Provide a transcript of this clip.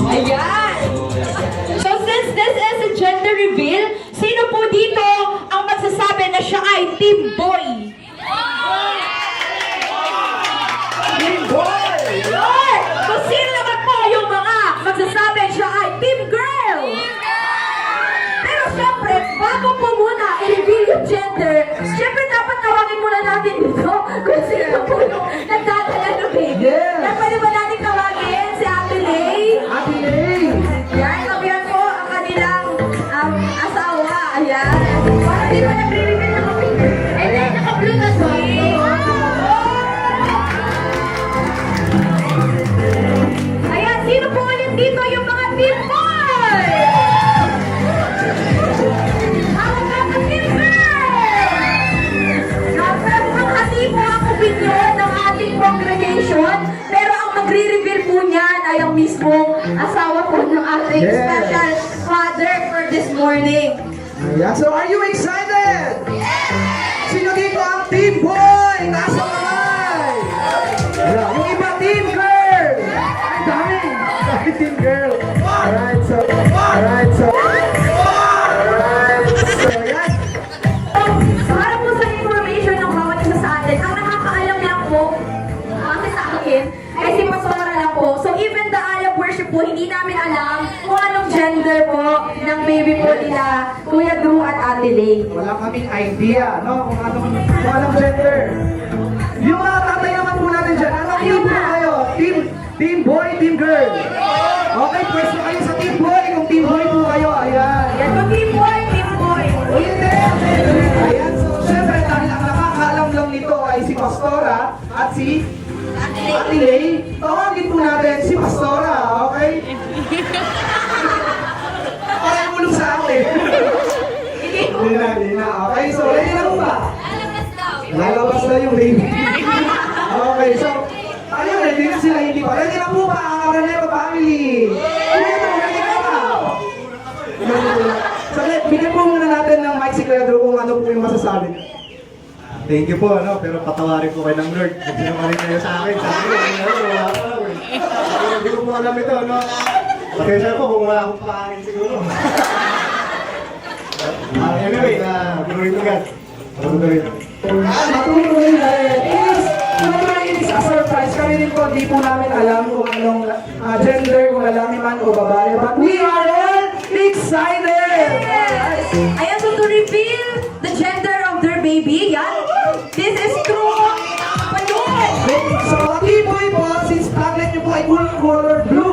Ayan! So since this is a gender reveal, sino po dito ang magsasabi na siya ay team boy? Team boy! Lord! So sino naman po yung mga magsasabi siya ay team girl? Pero syempre, bago po muna i-reveal yung gender, syempre dapat tawagin muna natin dito kung sino po yung nagdadala ng baby. Kaya pwede ba natin tawagin si Ate Lay? Ate Lay! Yan, kabihan po ang kanilang asawa. Ayan. Parang di ba nag-reveal na kami? Eh, dahil naka-blue na siya. Ayan, sino po ulit dito yung mga team boy? Ang mga team girl! Nakakati po ang opinion ng ating congregation, pero ang magre-reveal po niyan ay ang mismong asawa po ng ating Yes. special father for this morning. Ayan, so are you excited? Sino dito ang team boy? Nasa kamay! Ayan, yung iba team girl! Ang dami! Dami team girl! Alright, so yan. Para po sa information ng bawat isa sa atin, ang nakakaalam lang po, kasi sa akin, ay si Pastora lang po. So even the Alab worship po, hindi namin alam kung anong gender po ng baby po nila, Kuya Drew at Ate Lay. Wala kaming idea, no? Kung anong gender. Yung mga tatay naman po natin dyan, anong team po kayo? Team boy, team girl? Okay, pwesto kayo sa team boy. Kung team boy po kayo, ayan. Yan po, team boy, team boy. O hindi! Ayan, so syempre dahil ang nakakaalam lang nito ay si Pastora at si Ate Lay, tawagin po natin si Pastora, okay? Parang mulong sa atin. Hindi na. Okay, so ready na po ba? Lalabas na yung baby. Okay, so ayun, ready na sila, hindi pa. Ready na po ba ang Aranero family? Ready na ba? So, bigyan po muna natin ng mic si Kuya Drew kung ano po yung masasabi. Thank you po, pero patawarin po kayo ng Lord. Kung sinamarin kayo sa akin, sabi ko, wala ko. Hindi ko po alam ito, Pasensya po kung wala akong pakain siguro. Anyway, tuloy God. Tuloy. Matuloy dahil it is a surprise. Kami din po, di po namin alam kung anong gender, kung lalaki man o babae. But we are all excited! Yes! Ayan, so to reveal the gender of their baby, yan. This is true. Palun! So, team boy po, since tablet niyo po ay color blue,